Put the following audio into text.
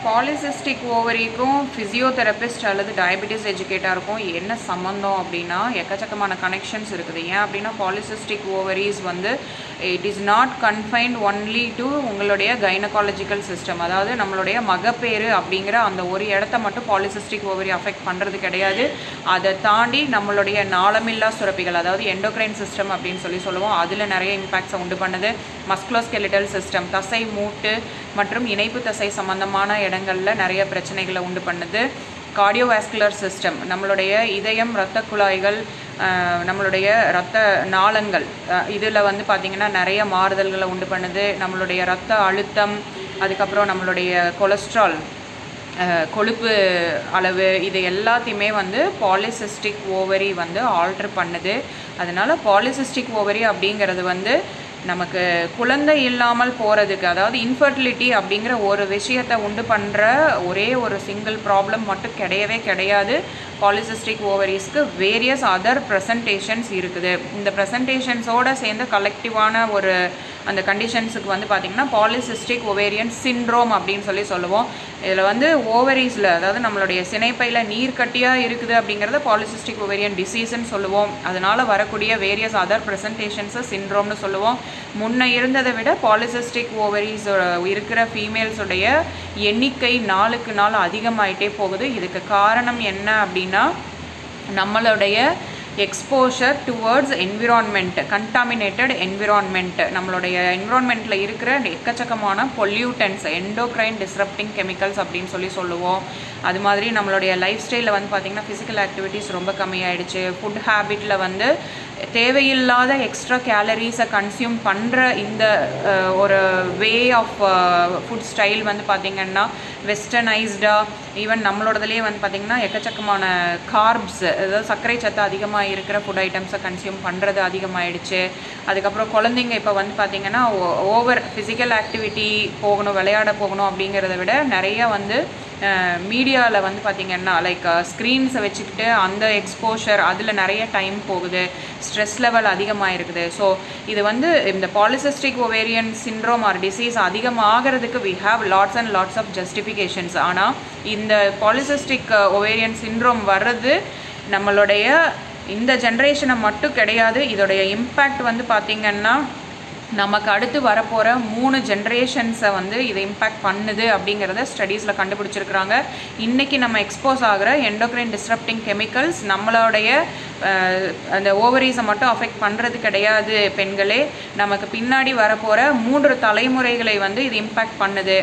Polycystic ஓவரிக்கும் physiotherapist அல்லது diabetes எஜுகேட்டருக்கும் என்ன சம்மந்தம் அப்படின்னா எக்கச்சக்கமான கனெக்ஷன்ஸ் இருக்குது. ஏன் அப்படின்னா பாலிசிஸ்டிக் ஓவரிஸ் வந்து it is not confined only to உங்களுடைய கைனகாலஜிக்கல் சிஸ்டம், அதாவது நம்மளுடைய மகப்பேறு அப்படிங்கிற அந்த ஒரு இடத்த மட்டும் பாலிசிஸ்டிக் ஓவரி அஃபெக்ட் பண்ணுறது கிடையாது. அதை தாண்டி நம்மளுடைய நாளமில்லா சுரப்பிகள், அதாவது எண்டோக்ரைன் சிஸ்டம் அப்படின்னு சொல்லுவோம், அதில் நிறைய இம்பேக்ட்ஸை உண்டு பண்ணுது. மஸ்குலோஸ்கெலிட்டல் சிஸ்டம், தசை மூட்டு மற்றும் இணைப்பு தசை சம்பந்தமான இடங்களில் நிறைய பிரச்சனைகளை உண்டு பண்ணுது. கார்டியோவாஸ்குலர் சிஸ்டம், நம்மளுடைய இதயம், இரத்த குழாய்கள், நம்மளுடைய இரத்த நாளங்கள், இதில் வந்து பார்த்திங்கன்னா நிறைய மாறுதல்களை உண்டு பண்ணுது. நம்மளுடைய இரத்த அழுத்தம், அதுக்கப்புறம் நம்மளுடைய கொலஸ்ட்ரால், கொழுப்பு அளவு, இது எல்லாத்தையுமே வந்து பாலிசிஸ்டிக் ஓவரி வந்து ஆல்டர் பண்ணுது. அதனால் பாலிசிஸ்டிக் ஓவரி அப்படிங்கிறது வந்து நமக்கு குழந்தை இல்லாமல் போகிறதுக்கு, அதாவது இன்ஃபர்டிலிட்டி அப்படிங்கிற ஒரு விஷயத்தை உண்டு பண்ணுற ஒரே ஒரு சிங்கிள் ப்ராப்ளம் மட்டும் கிடையவே கிடையாது. பாலிசிஸ்டிக் ஓவரிஸ்க்கு வேரியஸ் அதர் ப்ரெசன்டேஷன்ஸ் இருக்குது. இந்த ப்ரெசன்டேஷன்ஸோடு சேர்ந்து கலெக்டிவான ஒரு அந்த கண்டிஷன்ஸுக்கு வந்து பார்த்திங்கன்னா பாலிசிஸ்டிக் ஓவேரியன் சிண்ட்ரோம் அப்படின்னு சொல்லுவோம். இதில் வந்து ஓவரிஸில், அதாவது நம்மளுடைய சினைப்பையில் நீர் கட்டியாக இருக்குது அப்படிங்கிறத பாலிசிஸ்டிக் ஓவேரியன் டிசீஸ்ன்னு சொல்லுவோம். அதனால் வரக்கூடிய வேரியஸ் அதர் ப்ரெசன்டேஷன்ஸை சிண்ட்ரோம்னு சொல்லுவோம். முன்ன இருந்ததை விட பாலிசிஸ்டிக் ஓவரிஸ் இருக்கிற ஃபீமேல்ஸுடைய எண்ணிக்கை நாளுக்கு நாள் அதிகமாகிட்டே போகுது. இதுக்கு காரணம் என்ன அப்படின்னா நம்மளுடைய exposure towards environment, contaminated environment, நம்மளுடைய என்விரான்மெண்ட்டில் இருக்கிற எக்கச்சக்கமான பொல்யூட்டன்ஸ், எண்டோக்ரைன் டிஸ்ரப்டிங் கெமிக்கல்ஸ் அப்படின்னு சொல்லுவோம். அது மாதிரி நம்மளுடைய லைஃப் ஸ்டைலில் வந்து பார்த்திங்கன்னா ஃபிசிக்கல் ஆக்டிவிட்டீஸ் ரொம்ப கம்மியாயிடுச்சு. ஃபுட் ஹேபிட்டில் வந்து தேவையில்லாத எக்ஸ்ட்ரா கேலரிஸை கன்சியூம் பண்ணுற இந்த ஒரு வே ஆஃப் ஃபுட் ஸ்டைல் வந்து பார்த்திங்கன்னா வெஸ்டர்னைஸ்டாக, ஈவன் நம்மளோடதுலேயே வந்து பார்த்திங்கன்னா எக்கச்சக்கமான கார்ப்ஸ், அதாவது சர்க்கரை சத்து அதிகமாக இருக்கிற ஃபுட் ஐட்டம்ஸை கன்சியூம் பண்ணுறது அதிகமாகிடுச்சு. அதுக்கப்புறம் குழந்தைங்க இப்போ வந்து பார்த்திங்கன்னா ஓவர் ஃபிசிக்கல் ஆக்டிவிட்டி போகணும், விளையாட போகணும் அப்படிங்கிறத விட நிறைய வந்து மீடியாவில் வந்து பார்த்திங்கன்னா லைக் ஸ்க்ரீன்ஸை வச்சுக்கிட்டு அந்த எக்ஸ்போஷர், அதில் நிறைய டைம் போகுது, ஸ்ட்ரெஸ் லெவல் அதிகமாக இருக்குது. ஸோ இது வந்து இந்த polycystic ovarian syndrome or disease அதிகமாகிறதுக்கு we have lots and lots of justifications. ஆனால் இந்த பாலிசிஸ்டிக் ஓவேரியன் சிண்ட்ரோம் வர்றது நம்மளுடைய இந்த ஜென்ரேஷனை மட்டும் கிடையாது. இதோடைய இம்பேக்ட் வந்து பார்த்திங்கன்னா நமக்கு அடுத்து வரப்போகிற 3 ஜென்ரேஷன்ஸை வந்து இது இம்பேக்ட் பண்ணுது அப்படிங்கிறத ஸ்டடீஸில் கண்டுபிடிச்சிருக்கிறாங்க. இன்றைக்கி நம்ம எக்ஸ்போஸ் ஆகிற எண்டோக்ரைன் டிஸ்ரப்டிங் கெமிக்கல்ஸ் நம்மளுடைய அந்த ஓவரிஸை மட்டும் அஃபெக்ட் பண்ணுறது கிடையாது பெண்களே, நமக்கு பின்னாடி வரப்போகிற 3 தலைமுறைகளை வந்து இது இம்பேக்ட் பண்ணுது.